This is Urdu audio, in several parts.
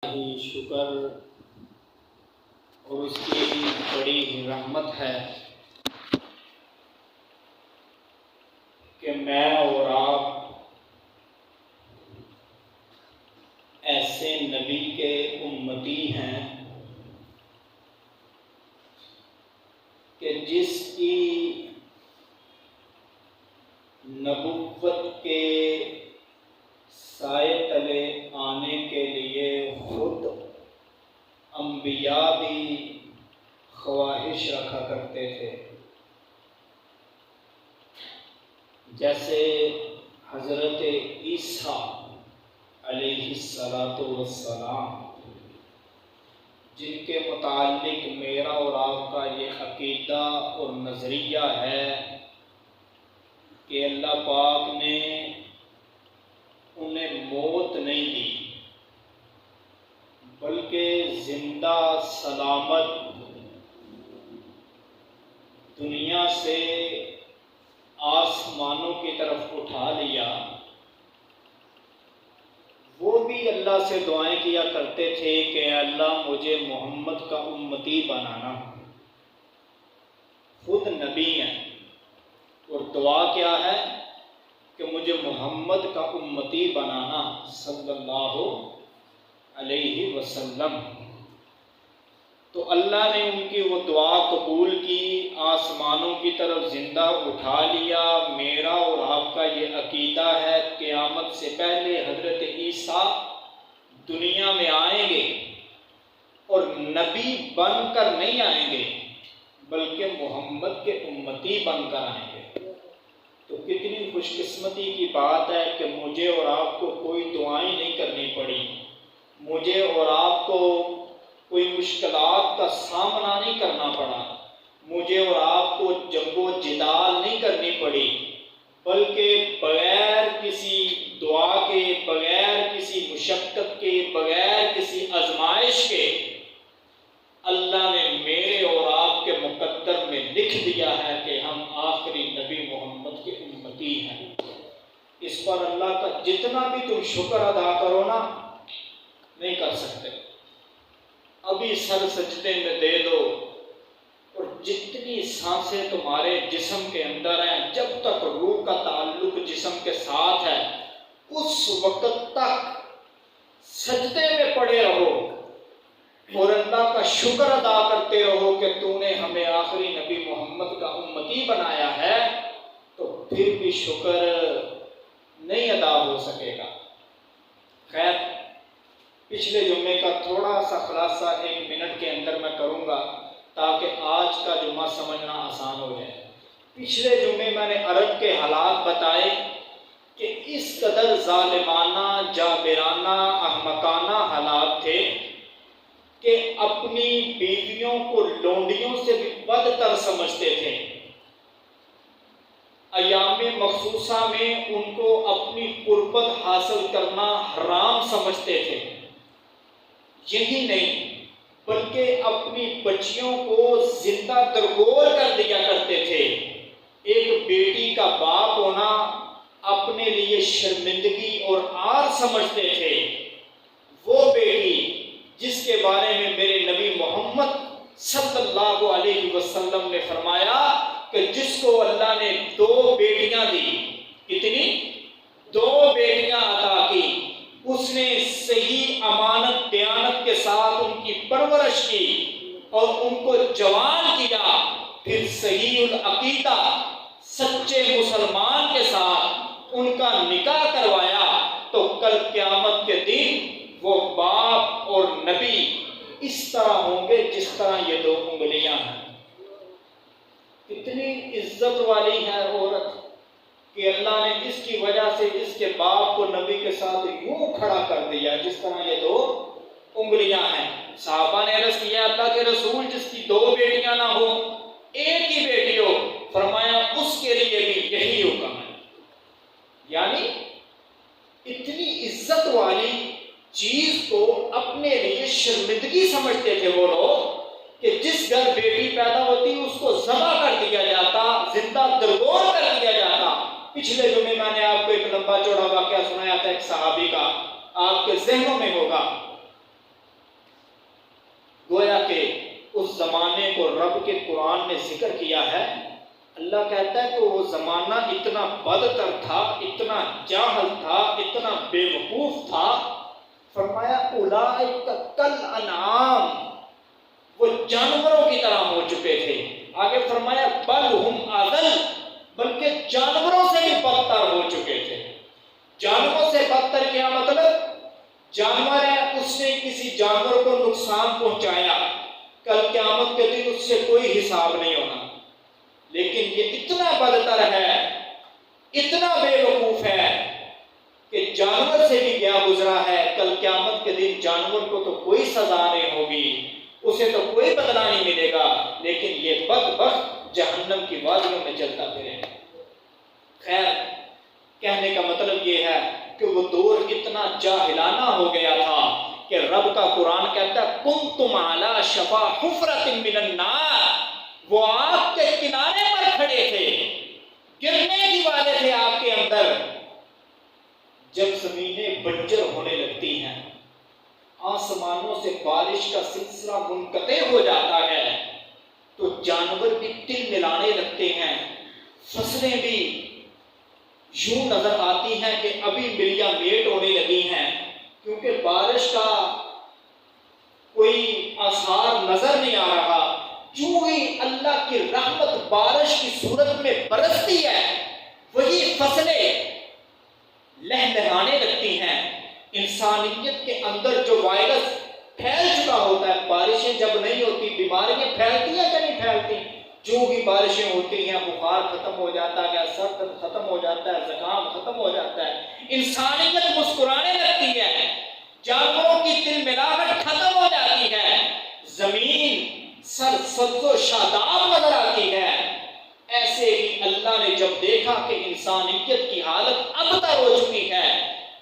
ہی شکر اور اس کی بڑی رحمت ہے کہ میں اور آپ ایسے نبی کے امتی ہیں کہ جس کی نبوت کے سائے تلے آنے کے لیے خود انبیاء بھی خواہش رکھا کرتے تھے، جیسے حضرت عیسیٰ علیہ السلام، جن کے متعلق میرا اور آپ کا یہ عقیدہ اور نظریہ ہے کہ اللہ پاک نے انہیں موت نہیں دی بلکہ زندہ سلامت دنیا سے آسمانوں کی طرف اٹھا لیا۔ وہ بھی اللہ سے دعائیں کیا کرتے تھے کہ اللہ مجھے محمد کا امتی بنانا۔ خود نبی ہیں اور دعا کیا ہے کہ مجھے محمد کا امتی بنانا صلی اللہ علیہ وسلم۔ تو اللہ نے ان کی وہ دعا قبول کی، آسمانوں کی طرف زندہ اٹھا لیا۔ میرا اور آپ کا یہ عقیدہ ہے قیامت سے پہلے حضرت عیسیٰ دنیا میں آئیں گے اور نبی بن کر نہیں آئیں گے بلکہ محمد کے امتی بن کر آئیں گے۔ تو کتنی خوش قسمتی کی بات ہے کہ مجھے اور آپ کو کوئی دعائیں نہیں کرنی پڑی، مجھے اور آپ کو کوئی مشکلات کا سامنا نہیں کرنا پڑا، مجھے اور آپ کو جنگ و جدال نہیں کرنی پڑی، بلکہ بغیر کسی دعا کے، بغیر کسی مشقت کے، بغیر کسی آزمائش کے اللہ نے میرے اور آپ کے مقدر میں لکھ دیا ہے کہ ہم آخری نبی محمد کے امتی ہیں۔ اس پر اللہ کا جتنا بھی تم شکر ادا کرو نا نہیں کر سکتے۔ ابھی سر سجدے میں دے دو اور جتنی سانسیں تمہارے جسم کے اندر ہیں، جب تک روح کا تعلق جسم کے ساتھ ہے اس وقت تک سجدے میں پڑے رہو اور اللہ کا شکر ادا کرتے رہو کہ تو نے ہمیں آخری نبی محمد کا امتی بنایا ہے، تو پھر بھی شکر نہیں ادا ہو سکے گا۔ خیر، پچھلے جمعے کا تھوڑا سا خلاصہ 1 منٹ کے اندر میں کروں گا تاکہ آج کا جمعہ سمجھنا آسان ہو جائے۔ پچھلے جمعے میں نے عرب کے حالات بتائے کہ اس قدر ظالمانہ، جابرانہ، احمقانہ حالات تھے کہ اپنی بیویوں کو لونڈیوں سے بھی بدتر سمجھتے تھے۔ ایام مخصوصہ میں ان کو اپنی قربت حاصل کرنا حرام سمجھتے تھے۔ یہی نہیں بلکہ اپنی بچیوں کو زندہ درگور کر دیا کرتے تھے۔ ایک بیٹی کا باپ ہونا اپنے لیے شرمندگی اور عار سمجھتے تھے۔ وہ بیٹی جس کے بارے میں میرے نبی محمد صلی اللہ علیہ وسلم نے فرمایا کہ جس کو اللہ نے 2 بیٹیاں دی، کتنی؟ 2 بیٹیاں عطا کی، اس نے صحیح امانت دیانت کے ساتھ ان کی پرورش کی اور ان کو جوان کیا، پھر صحیح العقیدہ سچے مسلمان کے ساتھ ان کا نکاح کروایا، تو کل قیامت کے دن وہ باپ اور نبی اس طرح ہوں گے جس طرح یہ 2 انگلیاں ہیں۔ کتنی عزت والی ہے عورت کہ اللہ نے اس کی وجہ سے اس کے باپ کو نبی کے ساتھ یوں کھڑا کر دیا جس طرح یہ 2 انگلیاں ہیں۔ صحابہ نے عرض کیا اللہ کے رسول جس کی 2 بیٹیاں نہ ہو، ایک ہی بیٹی ہو، فرمایا اس کے لیے بھی یہی حکم ہے۔ یعنی اتنی عزت والی چیز کو اپنے لیے شرمندگی سمجھتے تھے وہ لوگ کہ جس گھر بیٹی پیدا ہوتی اس کو ذبح کر دیا جاتا، زندہ درگور کر دیا جاتا۔ پچھلے جمعے میں نے آپ کو ایک لمبا چوڑا واقعہ سنایا تھا ایک صحابی کا، آپ کے ذہنوں میں ہوگا۔ بلکہ قرآن نے ذکر کیا ہے، اللہ کہتا ہے کہ وہ زمانہ اتنا بدتر تھا، اتنا جاہل تھا، اتنا بے وقوف تھا، فرمایا اولئک کالانعام، وہ جانوروں کی طرح ہو چکے تھے۔ آگے فرمایا بل ہم اضل، بلکہ جانوروں سے بھی بدتر ہو چکے تھے۔ جانوروں سے بدتر کیا مطلب؟ جانور ہے، اس نے کسی جانور کو نقصان پہنچایا، کل قیامت کے دن اس سے کوئی حساب نہیں ہونا۔ لیکن یہ اتنا بدتر ہے، اتنا بے وقوف ہے کہ جانور سے بھی گیا گزرا ہے، کل قیامت کے دن جانور کو تو کوئی سزا نہیں ہوگی، اسے تو کوئی بدلہ نہیں ملے گا، لیکن یہ بدبخت جہنم کی وادیوں میں چلتا پھرے۔ خیر، کہنے کا مطلب یہ ہے کہ وہ دور اتنا جاہلانہ ہو گیا تھا کہ رب کا قرآن کہتا ہے کنتم علی شفا حفرۃ من النار، وہ آگ کے کنارے پر کھڑے تھے، گرنے کی والے تھے آگ کے اندر۔ جب زمینیں بنجر ہونے لگتی ہیں، آسمانوں سے بارش کا سلسلہ منقطع ہو جاتا ہے، تو جانور بھی تل ملانے لگتے ہیں، فصلیں بھی یوں نظر آتی ہیں کہ ابھی ملیا میٹ ہونے لگی ہیں، کیونکہ بارش کا کوئی آثار نظر نہیں آ رہا۔ جو ہی اللہ کی رحمت بارش کی صورت میں برستی ہے، وہی فصلیں لہلہانے لگتی ہیں۔ انسانیت کے اندر جو وائرس پھیل چکا ہوتا ہے، بارشیں جب نہیں ہوتی بیماریاں پھیلتی ہیں کہ نہیں پھیلتی؟ جو بھی بارشیں ہوتی ہیں بخار ختم ہو جاتا ہے، سر درد ختم ہو جاتا ہے، زکام ختم ہو جاتا ہے، انسانیت مسکرانے لگتی ہے، جانوروں کی تل ملاوٹ ختم ہو جاتی ہے، زمین سرسبز و شاداب نظر آتی ہے۔ ایسے ہی اللہ نے جب دیکھا کہ انسانیت کی حالت ابتر ہو چکی ہے،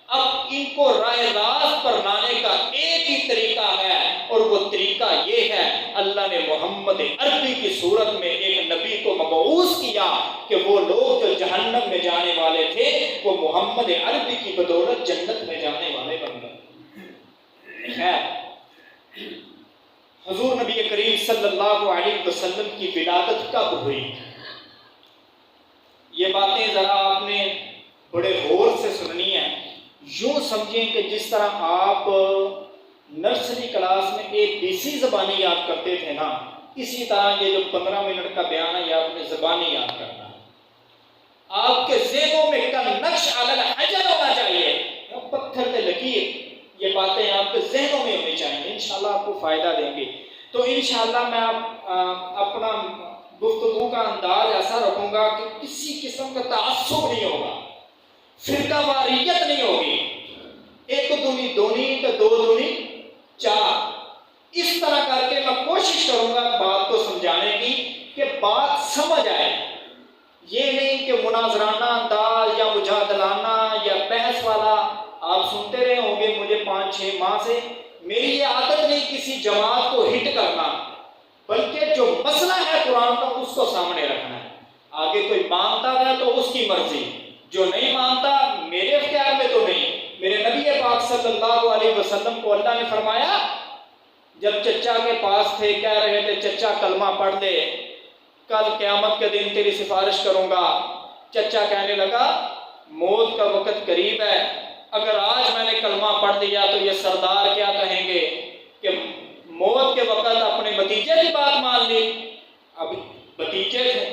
اب ان کو راہ راست پر لانے کا ایک ہی طریقہ ہے، اور وہ طریقہ یہ ہے، اللہ نے محمد عربی کی صورت میں ایک نبی کو مبعوث کیا کہ وہ لوگ جو جہنم میں جانے والے تھے، وہ محمد عربی کی بدولت جنت میں جانے والے بن گئے۔ خیر، حضور نبی کریم صلی اللہ علیہ وسلم کی ولادت کب ہوئی؟ یہ باتیں ذرا آپ نے بڑے غور سے سننی ہیں۔ یوں سمجھیں کہ جس طرح آپ نرسری کلاس میں ABC زبانی یاد کرتے تھے نا، اسی طرح یہ جو 15 منٹ کا بیان ہے یہ آپ نے زبانی یاد کرنا ہے۔ آپ کے ذہنوں میں کا نقش علی الحجر ہونا چاہیے، پتھر پہ لکیر، یہ باتیں آپ کے ذہنوں میں ہونی چاہیے، انشاءاللہ آپ کو فائدہ دیں گے۔ تو انشاءاللہ میں اپنا گفتگو کا انداز ایسا رکھوں گا کہ کسی قسم کا تعصب نہیں ہوگا، فرقہ واریت نہیں ہوگی، ایک دونی دونی تو دو دونی چار، اس طرح کر کے میں کوشش کروں گا بات کو سمجھانے کی کہ بات سمجھ آئے۔ یہ نہیں کہ مناظرانہ انداز یا مجادلانہ یا بحث والا آپ سنتے رہے ہوں گے مجھے 5-6 ماہ سے۔ میری یہ عادت نہیں کسی جماعت کو ہٹ کرنا، بلکہ جو مسئلہ ہے قرآن کا اس کو سامنے رکھنا ہے۔ آگے کوئی مانتا ہے تو اس کی مرضی، جو نہیں مانتا میرے اختیار میں تو نہیں۔ میرے نبی پاک صلی اللہ علیہ وسلم کو اللہ نے فرمایا، جب چچا کے پاس تھے کہہ رہے تھے چچا کلمہ پڑھ دے، کل قیامت کے دن تیری سفارش کروں گا۔ چچا کہنے لگا موت کا وقت قریب ہے، اگر آج میں نے کلمہ پڑھ دیا تو یہ سردار کیا کہیں گے کہ موت کے وقت اپنے بھتیجے کی بات مان لی۔ اب بھتیجے تھے،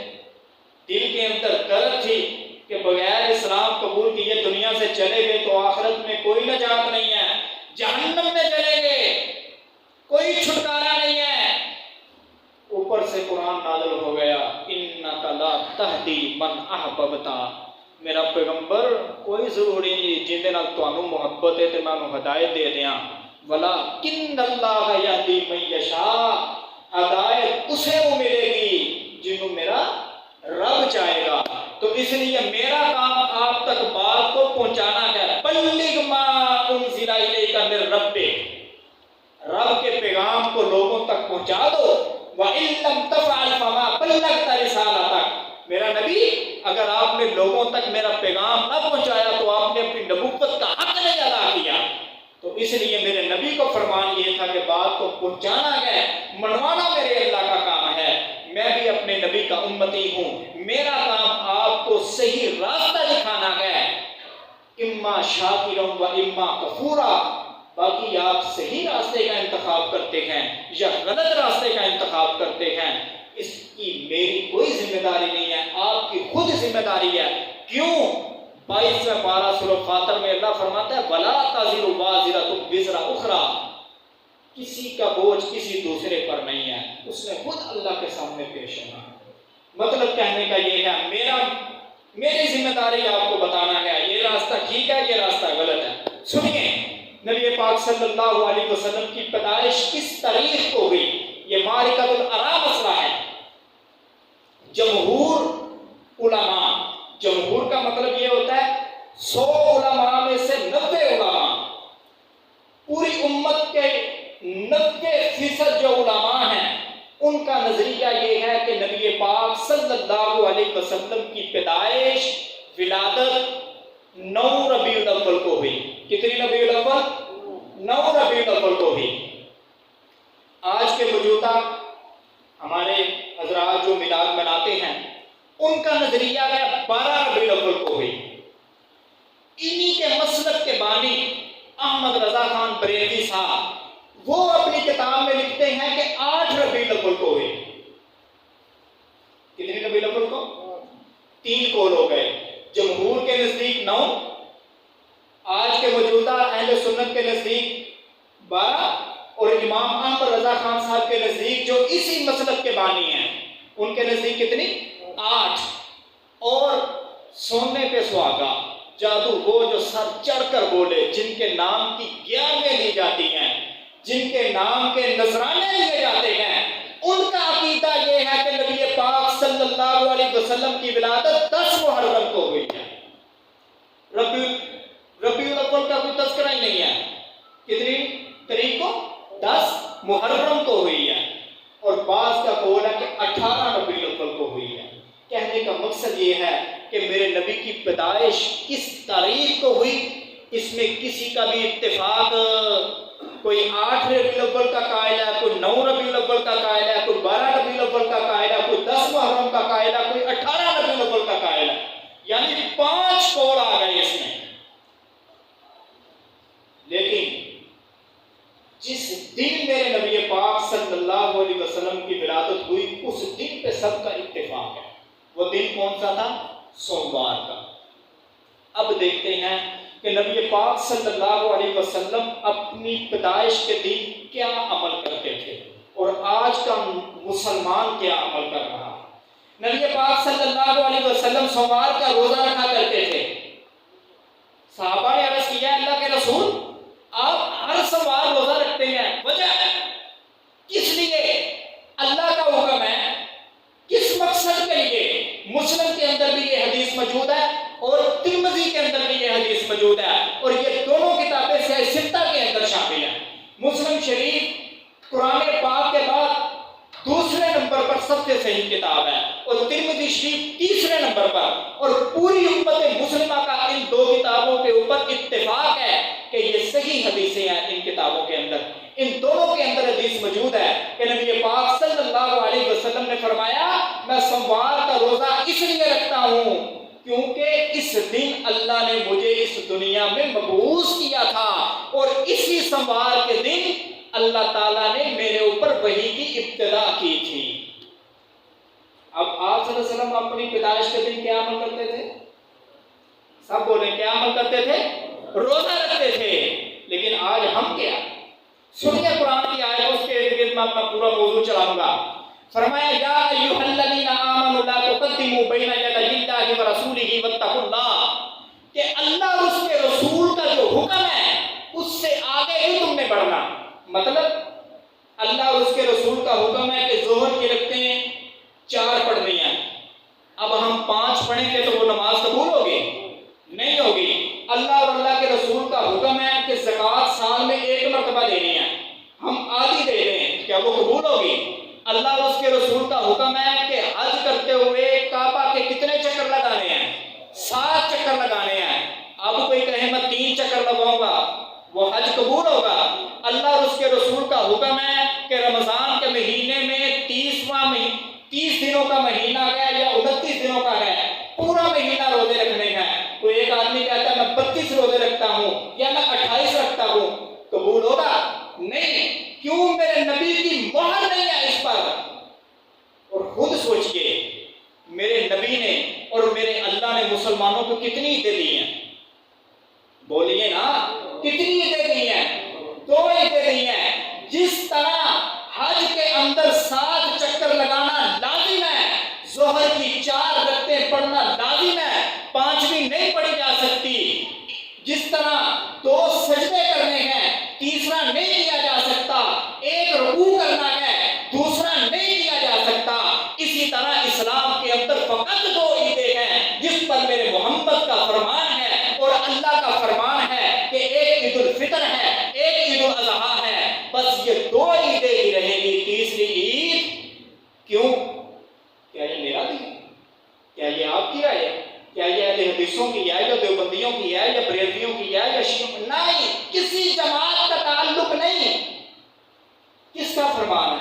دل کے اندر درد تھی کہ بغیر اسلام قبول کیے دنیا سے چلے گئے تو آخرت میں کوئی نجات نہیں ہے، جہنم میں چلے گئے، کوئی چھٹکارا نہیں ہے۔ اوپر سے قرآن نازل ہو گیا، انک لا تہدی من احببت، میرا پیغمبر کوئی ضروری نہیں جن دے نال تانوں محبت ہے تے میں انہوں ہدایت دے دیاں، ولکن اللہ یہدی من یشاء، ہدایت اسے وہ ملے گی جنہوں میرا رب چاہے گا۔ تو اس لیے میرا کام آپ تک بات کو پہنچانا ہے، بلغ ما انزل الیک من ربک، رب کے پیغام کو لوگوں تک پہنچا دو، وَإِن لَمْ تَفْعَلْ فَمَا بَلَّغْتَ رِسَالَتَكَ، میرا نبی اگر آپ نے لوگوں تک میرا پیغام نہ پہنچایا تو آپ نے اپنی نبوت کا حق نہیں ادا کیا۔ تو اس لیے میرے نبی کو فرمان یہ تھا کہ بات کو پہنچانا ہے، منوانا میرے اللہ کا کام ہے۔ امتی ہوں، میرا کام آپ کو صحیح راستہ دکھانا ہے، اما شاکرا و اما کفورا، باقی آپ صحیح راستے کا انتخاب کرتے ہیں یا غلط راستے کا انتخاب کرتے ہیں، اس کی میری کوئی ذمہ داری نہیں ہے، آپ کی خود ذمہ داری ہے۔ کیوں؟ 22 پارہ سورہ فاطر میں اللہ فرماتا ہے وَلَا تَزِرُ وَازِرَةٌ وِزْرَ أُخْرَىٰ، کسی کا بوجھ کسی دوسرے پر نہیں ہے، اس نے خود اللہ کے سامنے پیش ہونا ہے۔ مطلب کہنے کا یہ ہے میری ذمہ داری آپ کو بتانا ہے یہ راستہ ٹھیک ہے، یہ راستہ غلط ہے۔ سنیے نبی پاک صلی اللہ علیہ وسلم کی پیدائش کس تاریخ کو ہوئی؟ یہ معرکۃ العراء مسئلہ ہے۔ جمہور علماء، جمہور کا مطلب یہ ہوتا ہے 100 علماء میں سے 90 علماء، پوری امت کے 90% جو علماء ہیں ان کا نظریہ یہ ہے کہ نبی پاک صلی اللہ علیہ وسلم کی پیدائش ولادت 9 ربیع الاول کو ہوئی۔ کتنی ربیع الاول؟ 9 ربیع الاول کو ہوئی۔ آج کے موجودہ ہمارے حضرات جو میلاد مناتے ہیں ان کا نظریہ ہے 12 ربیع الاول کو ہوئی۔ انہی کے مسلک کے بانی احمد رضا خان بریلوی صاحب وہ اپنی کتاب میں لکھتے ہیں کہ 8 ربیع الاول کو ہوئی۔ کتنی ربیع الاول کو؟ 3 قول ہو گئے، جمہور کے نزدیک 9، آج کے موجودہ اہل سنت کے نزدیک 12، اور امام احمد رضا خان صاحب کے نزدیک جو اسی مسلک کے بانی ہیں ان کے نزدیک کتنی؟ 8۔ اور سونے پہ سہاگا، جادو وہ جو سر چڑھ کر بولے، جن کے نام کی 11ویں دی جاتی ہیں، جن کے نام کے نذرانے لیے جاتے ہیں، ان کا عقیدہ یہ ہے کہ نبی پاک صلی اللہ علیہ وسلم کی ولادت 10 محرم کو ہوئی ہے۔ ربیع الاول کا کوئی تذکرہ ہی نہیں ہے۔ کتنی تاریخ کو؟ 10 محرم کو ہوئی ہے، اور بعض کا قول ہے کہ 18 ربیع الاول کو ہوئی ہے۔ کہنے کا مقصد یہ ہے کہ میرے نبی کی پیدائش کس تاریخ کو ہوئی اس میں کسی کا بھی اتفاق، کوئی 8 ربیع الاول کا قائل ہے، کوئی 9 ربیع الاول کا قائل ہے، کوئی 12 ربیع الاول کا قائل ہے، کوئی 10 محرم کا قائل ہے، کوئی 18 ربیع الاول کا قائل ہے، یعنی 5 قول آ گئے اس میں۔ لیکن جس دن میرے نبی پاک صلی اللہ علیہ وسلم کی ولادت ہوئی اس دن پہ سب کا اتفاق ہے۔ وہ دن کون سا تھا؟ سوموار کا۔ اب دیکھتے ہیں کہ نبی پاک صلی اللہ علیہ وسلم اپنی پیدائش کے دن کیا عمل کرتے تھے اور آج کا مسلمان کیا عمل کر رہا ہے۔ نبی پاک صلی اللہ علیہ وسلم سوموار کا روزہ رکھا کرتے تھے۔ صحابہ نے عرض کیا اللہ کے رسول آپ ہر سوموار روزہ رکھتے ہیں، وجہ کس لیے؟ اللہ کا حکم ہے، کس مقصد کے لیے؟ مسلم کے اندر بھی یہ حدیث موجود ہے اور ترمذی کے اندر بھی یہ حدیث موجود ہے، اور یہ دونوں کتابیں صحیح ستہ کے اندر شامل ہیں۔ مسلم شریف قرآن پاک کے بعد دوسرے نمبر پر سب سے صحیح کتاب ہے، اور ترمذی شریف تیسرے نمبر پر، اور پوری امت مسلمہ کا ان 2 کتابوں کے اوپر اتفاق ہے کہ یہ صحیح حدیثیں ہیں۔ ان کتابوں کے اندر ان دونوں کے اندر حدیث موجود ہے کہ نبی پاک صلی اللہ علیہ وسلم نے فرمایا میں سوموار کا روزہ اس لیے رکھتا ہوں کیونکہ اس دن اللہ نے مجھے اس دنیا میں مبعوث کیا تھا، اور اسی سوموار کے دن اللہ تعالیٰ نے میرے اوپر وحی کی ابتدا کی تھی۔ اب آپ صلی اللہ علیہ وسلم اپنی پیدائش کے دن کیا عمل کرتے تھے؟ سب بولیں کیا عمل کرتے تھے؟ روزہ رکھتے تھے۔ لیکن آج ہم کیا؟ سنیے قرآن کی آیت، اس کے ارد گرد میں پورا موضوع چلاؤں گا۔ فرمایا یا ایھا الذین آمنوا لا تقدموا بین یدی اللہ ورسولہ واتقوا اللہ، کہ اللہ اور اس کے رسول کا جو حکم ہے اس سے آگے ہی تم نے بڑھنا۔ مطلب اللہ اور اس کے رسول کا حکم ہے کہ ظہر کی رکعتیں 4 پڑھنی ہیں، اب ہم 5 پڑھیں گے تو وہ نماز قبول ہوگی؟ نہیں ہوگی۔ اللہ اور اللہ کے رسول کا حکم ہے کہ زکوٰۃ سال میں 1 مرتبہ دینی ہے، ہم آدھی دے دیں، کیا وہ قبول ہوگی؟ اللہ اور اس کے رسول کا حکم ہے کہ حج کرتے ہوئے کعبہ کے کتنے چکر لگانے ہیں؟ 7 چکر لگانے ہیں۔ اب کوئی کہے میں 3 چکر لگاؤں گا، وہ حج قبول ہوگا؟ اللہ اور اس کے رسول کا حکم ہے کہ رمضان کے مہینے میں 30 دنوں کا مہینہ ہے، نہیں، کیوں میرے نبی کی مہر نہیں ہے اس پر؟ اور خود سوچئے میرے نبی نے اور میرے اللہ نے مسلمانوں کو کتنی عیدیں دی ہیں؟ بولیے نا، کتنی عیدیں دی ہیں؟ 2 عیدیں دی ہیں۔ جس طرح حج کے اندر 7 چکر لگانا لازم ہے، ظہر کی 4 رکعتیں پڑھنا لازم ہے، 5ویں نہیں پڑھی جا سکتی، جس طرح 2 سجدے کرنے ہیں، تیسرا نہیں کیا جا سکتا، 1 رکوع کرنا ہے، دوسرا نہیں کیا جا سکتا، اسی طرح اسلام کے اندر فقط 2 عیدیں ہیں جس پر میرے محمد کا فرمان ہے اور اللہ کا فرمان ہے کہ ایک عید الفطر ہے، ایک عید الاضحیٰ ہے، بس یہ 2 عیدیں ہی رہیں گی، تیسری عید کیوں؟ کیا یہ میرا دین ہے؟ کیا یہ آپ کی رائے ہے؟ کیا یہ اہل حدیثوں کی ہے یا دیوبندیوں کی ہے یا بریلویوں کی ہے یا شیعوں؟ نہیں، کسی جماعت کا تعلق نہیں۔ کس کا فرمان ہے؟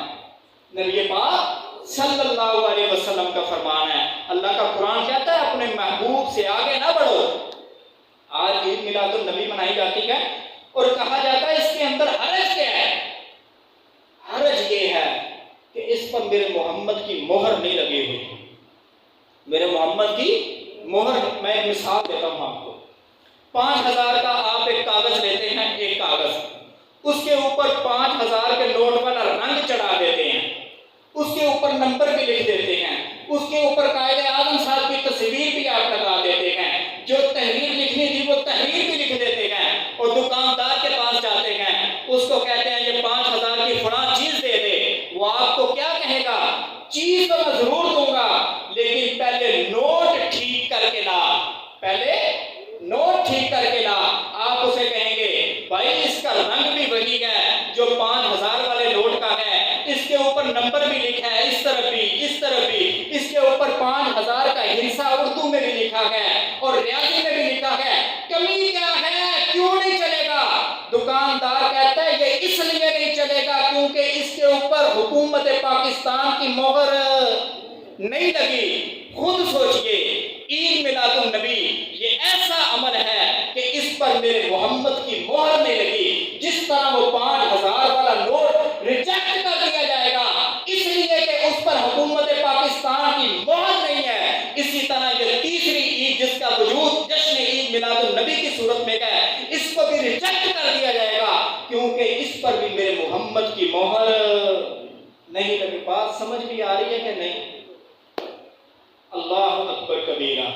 نبی پاک صلی اللہ علیہ وسلم کا فرمان ہے۔ اللہ کا قرآن کہتا ہے اپنے محبوب سے آگے نہ بڑھو۔ آج عید میلاد النبی منائی جاتی ہے اور کہا جاتا ہے اس کے اندر حرج کیا ہے؟ حرج یہ ہے کہ اس پر میرے محمد کی مہر نہیں لگی ہوئی۔ میرے محمد کی مہر، میں ایک مثال دیتا ہوں آپ کو۔ 5000 کا آپ ایک کاغذ لیتے ہیں، ایک کاغذ، اس کے اوپر 5000 کے نوٹ والا رنگ چڑھا دیتے ہیں، اس کے اوپر نمبر بھی لکھ دیتے ہیں، اس کے اوپر قائد اعظم صاحب کی تصویر بھی آپ لگا دیتے ہیں، جو تحریر لکھنی تھی وہ تحریر بھی لکھ دیتے ہیں، اور دکاندار کے پاس جاتے ہیں، اس کو کہتے ہیں یہ 5000 کی فلاں چیز دے دے۔ وہ آپ کو کیا کہے گا؟ چیز تو میں ضرور دوں گا لیکن پہلے نوٹ ٹھیک کر کے لا، پہلے نوٹ ٹھیک کر کے لا۔ آپ اسے کہیں گے بھائی اس کا رنگ بھی وہی ہے جو 5000 والے نوٹ کا ہے، اس کے اوپر نمبر بھی لکھا ہے، اس طرف بھی اس طرف بھی، اس کے اوپر 5000 کا ہندسہ اردو میں بھی لکھا ہے اور ریاضی میں بھی لکھا ہے، کمی کیا ہے؟ کیوں نہیں چلے گا؟ دکاندار کہتا ہے یہ اس لیے نہیں چلے گا کیونکہ اس کے اوپر حکومت پاکستان کی مہر نہیں لگی۔ خود سوچئے عید میلاد النبی یہ ایسا عمل ہے کہ اس پر میرے محمد کی مہر نہیں لگی۔ جس طرح وہ 5000 والا نوٹ ریجیکٹ کر دیا جائے گا اس لیے کہ اس پر حکومت پاکستان کی مہر نہیں ہے، اسی طرح یہ تیسری عید جس کا وجود جشن عید میلاد النبی کی صورت میں ہے، اس کو بھی ریجیکٹ کر دیا جائے گا کیونکہ اس پر بھی میرے محمد کی مہر نہیں لگی۔ بات سمجھ بھی آ رہی ہے کہ نہیں؟ اللہ اکبر کبیرہ۔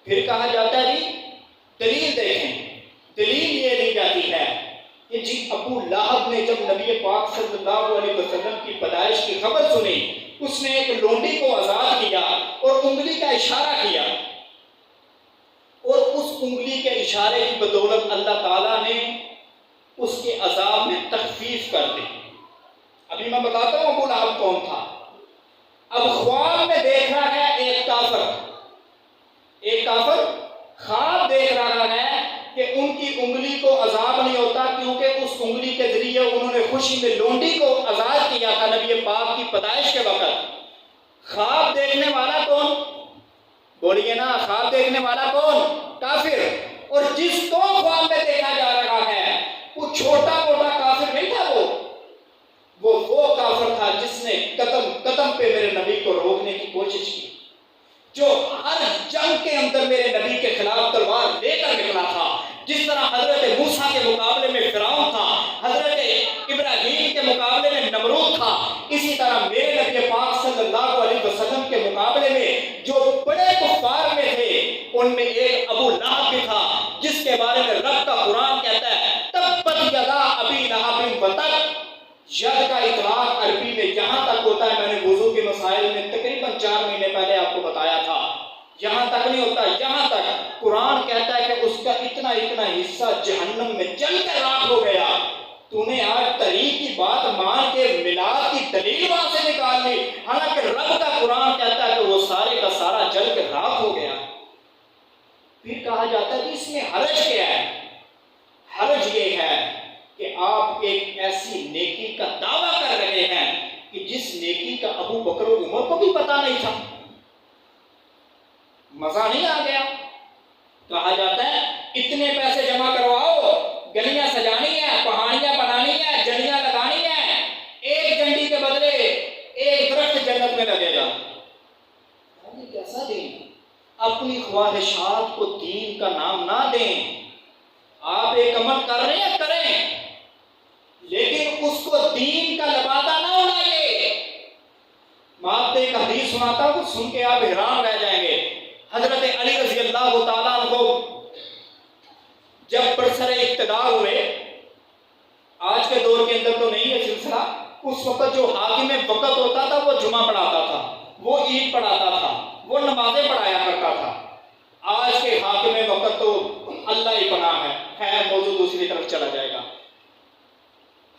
پھر کہا جاتا ہے جی دلیل دیکھیں، دلیل یہ دی جاتی ہے کہ جی ابو لہب نے جب نبی پاک صلی اللہ علیہ وسلم کی پیدائش کی خبر سنی، اس نے ایک لونڈی کو آزاد کیا اور انگلی کا اشارہ کیا، اور اس انگلی کے اشارے کی بدولت اللہ تعالیٰ نے اس کے عذاب میں تخفیف کر دی۔ ابھی میں بتاتا ہوں ابو لہب کون تھا۔ اب خواب میں دیکھ رہا ہے ایک کافر خواب دیکھ رہا ہے کہ ان کی انگلی کو عذاب نہیں ہوتا کیونکہ اس انگلی کے ذریعے انہوں نے خوشی میں لونڈی کو آزاد کیا تھا نبی پاک کی پیدائش کے وقت۔ خواب دیکھنے والا کون؟ بولیے نا، خواب دیکھنے والا کون؟ کافر۔ اور جس کو خواب میں دیکھا جا رہا ہے وہ چھوٹا موٹا کافر نہیں تھا، وہ کافر تھا جس نے قدم قدم پہ میرے نبی کو روکنے کی کوشش کی، جو ہر جنگ کے اندر میرے نبی کے خلاف تلوار لے کر نکلا تھا۔ جس طرح حضرت موسیٰ کے مقابلے میں فرعون تھا، حضرت ابراہیم کے مقابلے میں نمرود تھا، اسی طرح میرے نبی پاک صلی اللہ علیہ وسلم کے مقابلے میں جو بڑے کفار میں تھے ان میں ایک ابو لہب بھی تھا، جس کے بارے میں رب کا قرآن کہتا ہے تبت یدا ابی لہب وتب۔ ید کا اطلاق عربی میں جہاں تک ہوتا ہے، میں نے وضو کے مسائل میں تقریباً 4 مہینے پہلے آپ کو بتایا تھا، یہاں تک نہیں ہوتا، یہاں تک قرآن کہتا ہے کہ اس کا اتنا حصہ جہنم میں جل کر راکھ ہو گیا۔ تو نے آج تحریک کی بات مان کے میلاد کی دلیل وہاں سے نکال لی، حالانکہ رب کا قرآن کہتا ہے کہ وہ سارے کا سارا جل کے راکھ ہو گیا۔ پھر کہا جاتا ہے کہ اس میں حرج کیا ہے؟ حرج یہ ہے کہ آپ ایک ایسی نیکی کا دعویٰ کر رہے ہیں کہ جس نیکی کا ابو بکر و عمر کو بھی پتہ نہیں تھا۔ مزہ نہیں آ گیا؟ کہا جاتا ہے اتنے پیسے جمع کرواؤ، گلیاں سجانی ہیں، پہاڑیاں بنانی ہیں، جلیاں اس کو دین کا لبادہ نہ اڑائیے۔ میں آپ کو ایک حدیث سناتا ہوں، سن کے آپ حیران رہ جائیں گے۔ حضرت علی رضی اللہ تعالیٰ عنہ جب برسر اقتدار ہوئے، آج کے دور کے اندر تو نہیں ہے سلسلہ، اس وقت جو حاکم وقت ہوتا تھا وہ جمعہ پڑھاتا تھا، وہ عید پڑھاتا تھا، وہ نمازیں پڑھایا کرتا تھا۔ آج کے حاکم وقت تو اللہ ہی پناہ ہے، خیر موضوع دوسری طرف چلا جائے گا۔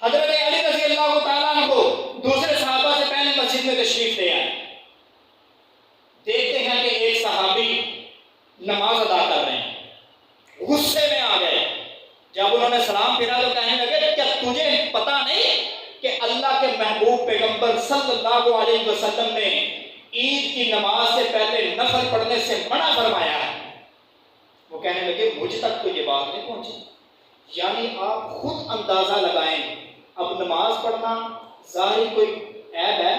حضرت علی رضی اللہ تعالیٰ عنہ دوسرے صحابہ سے پہلے مسجد میں تشریف لے آئے، دیکھتے ہیں کہ ایک صحابی نماز ادا کر رہے ہیں، غصے میں آ گئے۔ جب انہوں نے سلام پھیرا تو کہنے لگے کیا تجھے پتا نہیں کہ اللہ کے محبوب پیغمبر صلی اللہ علیہ وسلم نے عید کی نماز سے پہلے نفل پڑھنے سے منع فرمایا ہے؟ وہ کہنے لگے مجھ تک تو یہ بات نہیں پہنچی۔ یعنی آپ خود اندازہ لگائیں، اب نماز پڑھنا ظاہری کوئی عیب ہے؟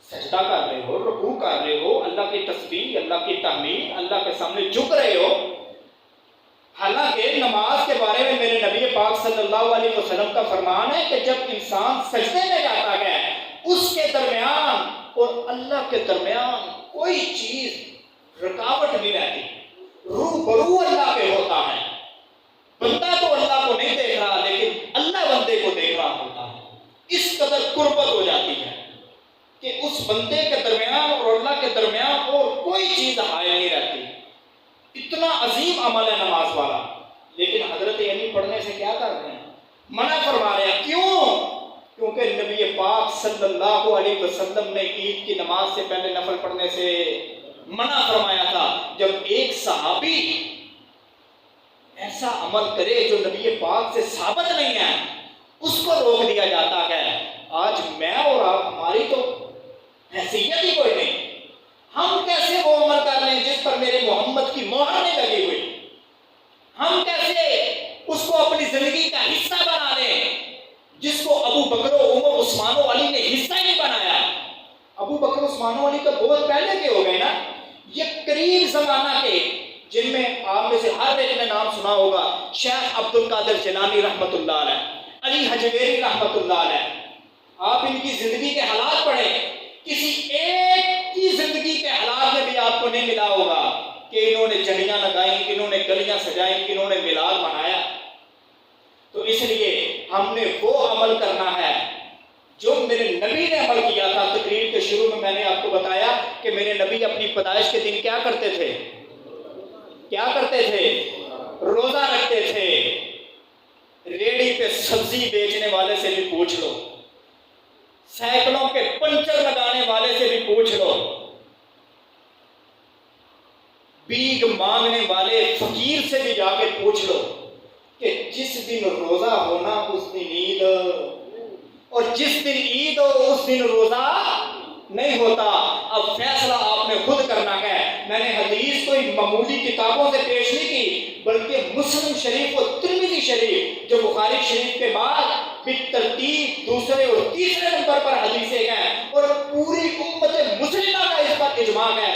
سجدہ کر رہے ہو، رکوع کر رہے ہو، اللہ کی تسبیح، اللہ کی تحمید، اللہ کے سامنے جھک رہے ہو۔ حالانکہ نماز کے بارے میں میرے نبی پاک صلی اللہ علیہ وسلم کا فرمان ہے کہ جب انسان سجدے میں جاتا ہے اس کے درمیان اور اللہ کے درمیان کوئی چیز رکاوٹ نہیں رہتی، روبرو اللہ کے ہوتا ہے۔ بندہ تو اللہ کو نہیں دیکھ رہا لیکن اللہ بندے کو دیکھ رہا ہوتا ہے۔ اس قدر قربت ہو جاتی ہے کہ اس بندے کے درمیان اور اللہ کے درمیان اور کوئی چیز حائل نہیں رہتی۔ اتنا عظیم عمل ہے نماز والا، لیکن حضرت علی پڑھنے سے کیا کر رہے ہیں؟ منع فرما رہے ہیں۔ کیوں؟ کیونکہ نبی پاک صلی اللہ علیہ وسلم نے عید کی نماز سے پہلے نفل پڑھنے سے منع فرمایا تھا۔ جب ایک صحابی ایسا عمل کرے جو نبی پاک سے ثابت نہیں ہے، اس کو روک دیا جاتا ہے۔ آج میں اور آپ، ہماری تو حیثیت ہی کوئی نہیں، ہم کیسے وہ عمل کر لیں جس پر میرے محمد کی مہر نہیں لگی ہوئی؟ ہم کیسے اس کو اپنی زندگی کا حصہ بنا لیں جس کو ابو بکر و عمر عثمان و علی نے حصہ ہی نہیں بنایا؟ ابو بکر عثمان و علی تو بہت پہلے کے ہو گئے نا، یہ قریب زمانہ کے، جن میں آپ میں سے ہر ایک نے نام سنا ہوگا، شیخ عبد القادر جیلانی رحمۃ اللہ علیہ، علی حجویری رحمۃ اللہ علیہ۔ آپ ان کی زندگی کے حالات پڑھیں، کسی ایک کی زندگی کے حالات میں بھی آپ کو نہیں ملا ہوگا کہ انہوں نے جھنڈیاں لگائیں، انہوں نے گلیاں سجائیں، انہوں نے میلاد منایا۔ تو اس لیے ہم نے وہ عمل کرنا ہے جو میرے نبی نے عمل کیا تھا۔ تقریر کے شروع میں نے آپ کو بتایا کہ میرے نبی اپنی پیدائش کے دن کیا کرتے تھے؟ کیا کرتے تھے؟ روزہ رکھتے تھے۔ ریڑھی پہ سبزی بیچنے والے سے بھی پوچھ لو، سائیکلوں کے پنچر لگانے والے سے بھی پوچھ لو، بھیک مانگنے والے فقیر سے بھی جا کے پوچھ لو کہ جس دن روزہ ہونا اس دن عید، اور جس دن عید ہو اس دن روزہ نہیں ہوتا۔ اب فیصلہ آپ نے خود کرنا ہے۔ میں نے حدیث کوئی معمولی کتابوں سے پیش نہیں کی، بلکہ مسلم شریف اور ترمذی شریف جو بخاری شریف کے بعد بالترتیب دوسرے اور تیسرے نمبر پر حدیثیں ہیں، اور پوری امت مسلمہ کا اس پر اجماع ہے،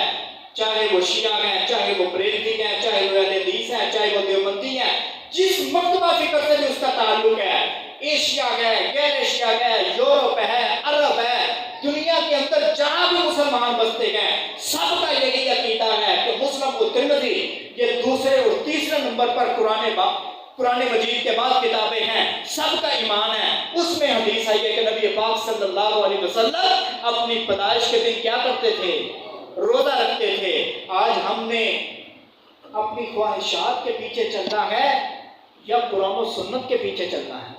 چاہے وہ شیعہ ہیں، چاہے وہ بریلوی ہیں، چاہے وہ اہل حدیث ہیں، چاہے وہ دیوبندی ہیں، جس مکتبہ فکر سے بھی اس کا تعلق ہے، ایشیا ہے، غیر ایشیا ہے، یورپ ہے، عرب ہے، دنیا کے اندر جہاں بھی مسلمان بستے ہیں، سب کا یہی عقیدہ ہے کہ مسلم و ترمذی یہ دوسرے اور تیسرے نمبر پر قرآن مجید کے بعد کتابیں ہیں، سب کا ایمان ہے۔ اس میں حدیث آئی ہے کہ نبی پاک صلی اللہ علیہ وسلم اپنی پیدائش کے دن کیا کرتے تھے؟ روزہ رکھتے تھے۔ آج ہم نے اپنی خواہشات کے پیچھے چلنا ہے یا قرآن و سنت کے پیچھے چلنا ہے؟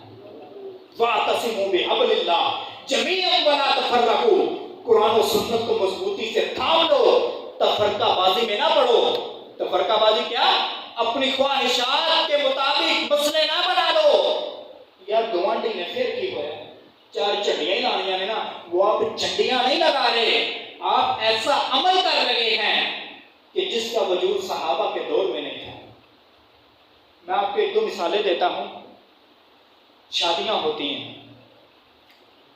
وَاعْتَصِمُوا بِحَبْلِ اللَّهِ جَمِيعًا وَلَا تَفَرَّقُوا، قرآن و سنت کو مضبوطی سے تھام لو، تفرقہ بازی میں نہ پڑو۔ تفرقہ بازی کیا؟ اپنی خواہشات کے مطابق مسئلے نہ بنا لو۔ یار گوانڈی نے پھر کی ہوا ہے، چار چنڈیاں ہی لانیاں نے نا، وہ آپ چنڈیاں نہیں لگا رہے، آپ ایسا عمل کر رہے ہیں کہ جس کا وجود صحابہ کے دور میں نہیں تھا۔ میں آپ کو ایک دو مثالیں دیتا ہوں۔ شادیاں ہوتی ہیں،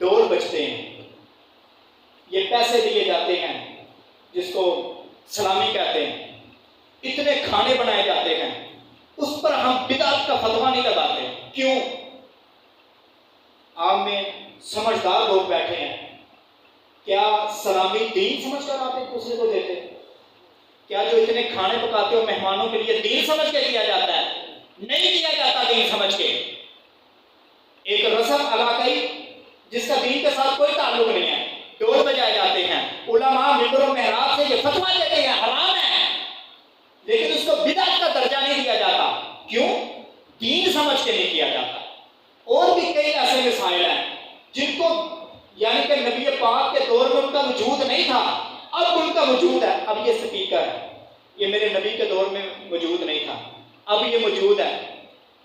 ڈول بجتے ہیں، یہ پیسے دیے جاتے ہیں جس کو سلامی کہتے ہیں، اتنے کھانے بنائے جاتے ہیں، اس پر ہم بدعت کا فتویٰ نہیں لگاتے۔ کیوں؟ آپ میں سمجھدار لوگ بیٹھے ہیں، کیا سلامی دین سمجھ کر آپ ایک دوسرے کو دیتے؟ کیا جو اتنے کھانے پکاتے ہو مہمانوں کے لیے دین سمجھ کے کیا جاتا ہے؟ نہیں کیا جاتا دین سمجھ کے۔ ایک رسم علاقائی جس کا دین کے ساتھ کوئی تعلق نہیں ہے، ڈول بجائے جاتے ہیں، علماء ممبر و محراب سے یہ فتویٰ دیتے ہیں حرام ہے، لیکن اس کو بدعت کا درجہ نہیں دیا جاتا۔ کیوں؟ دین سمجھ کے نہیں کیا جاتا۔ اور بھی کئی ایسے مسائل ہیں جن کو یعنی کہ نبی پاک کے دور میں ان کا وجود نہیں تھا، اب ان کا وجود ہے۔ اب یہ سپیکر ہے، یہ میرے نبی کے دور میں وجود نہیں تھا، اب یہ موجود ہے،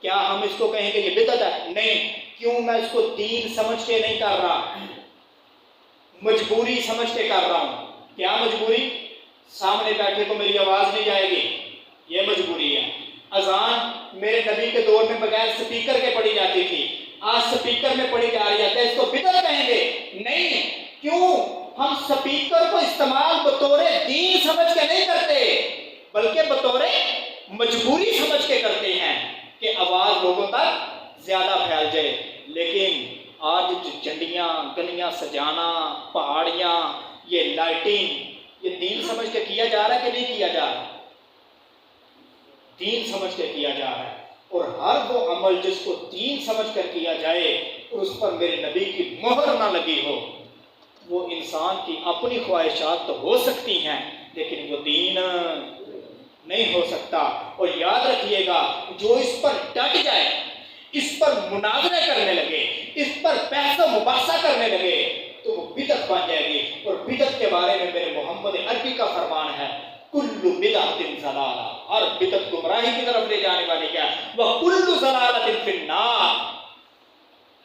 کیا ہم اس کو کہیں کہ یہ بدعت ہے؟ نہیں۔ کیوں؟ میں اس کو دین سمجھ کے نہیں کر رہا، مجبوری سمجھ کے کر رہا ہوں۔ کیا مجبوری؟ سامنے بیٹھے کو میری آواز نہیں جائے گی، یہ مجبوری ہے۔ اذان میرے نبی کے دور میں بغیر سپیکر کے پڑھی جاتی تھی، آج سپیکر میں پڑھی جا رہی ہے، اس کو بدعت کہیں گے؟ نہیں۔ کیوں؟ ہم سپیکر کو استعمال بطور دین سمجھ کے نہیں کرتے، بلکہ بطور مجبوری سمجھ کے کرتے ہیں کہ آواز لوگوں تک زیادہ پھیل جائے۔ لیکن آج جنڈیاں گلیاں سجانا، پہاڑیاں، یہ لائٹنگ، یہ دین سمجھ کے کیا جا رہا ہے کہ نہیں کیا جا رہا؟ دین سمجھ کے کیا جا رہا ہے۔ اور ہر وہ عمل جس کو دین سمجھ کر کیا جائے اور اس پر میرے نبی کی مہر نہ لگی ہو، وہ انسان کی اپنی خواہشات تو ہو سکتی ہیں لیکن وہ دین نہیں ہو سکتا۔ اور یاد رکھیے گا، جو اس پر ڈٹ جائے، اس پر مناظرے کرنے لگے، اس پر بحث و مباحثہ کرنے لگے تو وہ بدعت بن جائے گی۔ اور بدعت کے بارے میں میرے محمد عربی کا فرمان ہے، کل بدعت ضلالہ، ہر بدعت گمراہی کی طرف لے جانے والی کیا ہے، وَكُلُّ ضَلَالَةٍ فِي النَّارِ،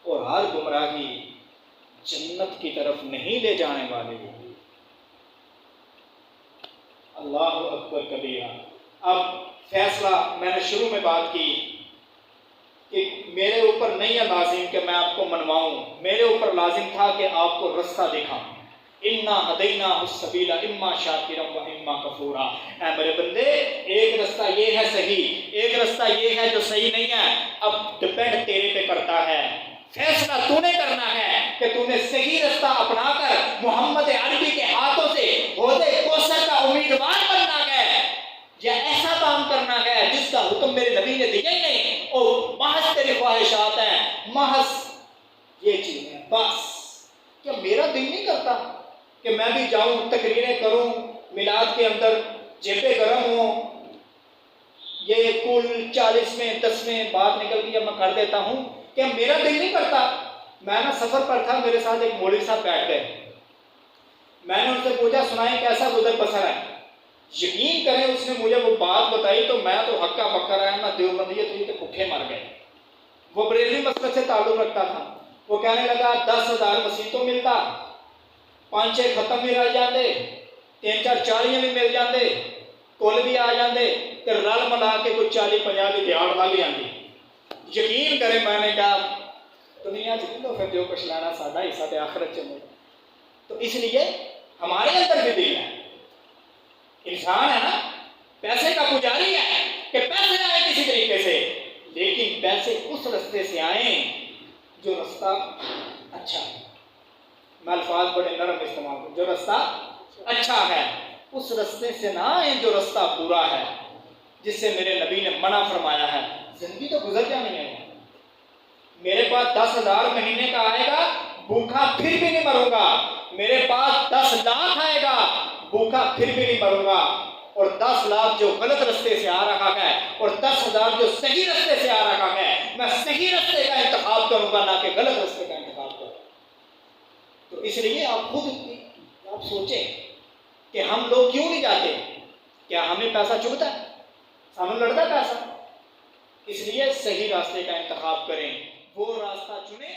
اور ہر گمراہی جنت کی طرف نہیں لے جانے والی۔ اللہ اکبر کبیرہ۔ اب فیصلہ میں نے شروع میں بات کی کہ میرے اوپر نہیں ہے لازم کہ میں آپ کو منواؤں، میرے اوپر لازم تھا کہ آپ کو رستہ دکھاؤں۔ اِنَّا هَدَيْنَاهُ السَّبِيلَ إِمَّا شَاكِرًا وَإِمَّا كَفُورًا۔ اے میرے بندے، ایک رستہ یہ ہے صحیح، ایک رستہ یہ ہے جو صحیح نہیں ہے۔ اب ڈپینڈ تیرے پہ کرتا ہے، فیصلہ تو نے کرنا ہے کہ تو نے صحیح رستہ اپنا کر محمد عربی کے ہاتھوں سے عہدے کوثر کا امیدوار بننا ہے، یا ایسا کام کرنا ہے جس کا حکم میرے نبی نے دیا ہی نہیں اور محض تیری خواہشات ہیں، محض یہ چیز ہے بس۔ کیا میرا دل نہیں کرتا کہ میں بھی جاؤں، تقریریں کروں، میلاد کے اندر جیبیں گرم ہوں، یہ کل 40 میں 10 میں بات نکل کے جب میں کر دیتا ہوں، کیا میرا دل نہیں کرتا؟ میں نا سفر پر تھا، میرے ساتھ ایک مولوی صاحب بیٹھ گئے، میں نے ان سے پوچھا سنائیں کیسا گزر بسر ہے؟ یقین کریں اس نے مجھے وہ بات بتائی تو میں تو ہکا بکا رہا، میں دیوبندی تھی تو بھوکے مر گئے۔ وہ بریلوی مسلک سے تعلق رکھتا تھا، وہ کہنے لگا 10,000 مسیح تو ملتا، 5-6 ختم بھی رہ جاتے، 3-4 40 بھی مل جاتے، کل بھی آ جاتے، پھر رل ملا کے کچھ 40-50 کی دیہڑ والی آتی۔ یقین کریں میں نے کہا دنیا تو پھر جو کچھ لانا سادہ حصہ تے آخرت چلے۔ تو اس لیے ہمارے اندر بھی دل ہے، انسان ہے نا، پیسے کا پجاری ہے کہ پیسے آئے کسی طریقے سے، لیکن پیسے اس رستے سے آئیں جو رستہ اچھا ہے۔ میں الفاظ بڑے نرم استعمال کروں، جو رستہ اچھا ہے، اس رستے سے نہ آئیں جو رستہ برا ہے، جس سے میرے نبی نے منع فرمایا ہے۔ زندگی تو گزر جانی ہے، میرے پاس 10,000 مہینے کا آئے گا، بھوکا پھر بھی نہیں مروں گا، میرے پاس 10 لاکھ آئے گا، بھوکا پھر بھی نہیں مروں گا، اور 10 لاکھ جو غلط رستے سے آ رہا ہے اور 10,000 جو صحیح رستے سے آ رہا ہے، میں صحیح رستے کا انتخاب کروں گا نہ کہ غلط رستے کا انتخاب کروں۔ تو اس لیے آپ خود آپ سوچیں کہ ہم لوگ کیوں نہیں جاتے؟ کیا ہمیں پیسہ چبھتا ہے؟ ہمیں لڑتا پیسہ؟ اس لیے صحیح راستے کا انتخاب کریں، وہ راستہ چنیں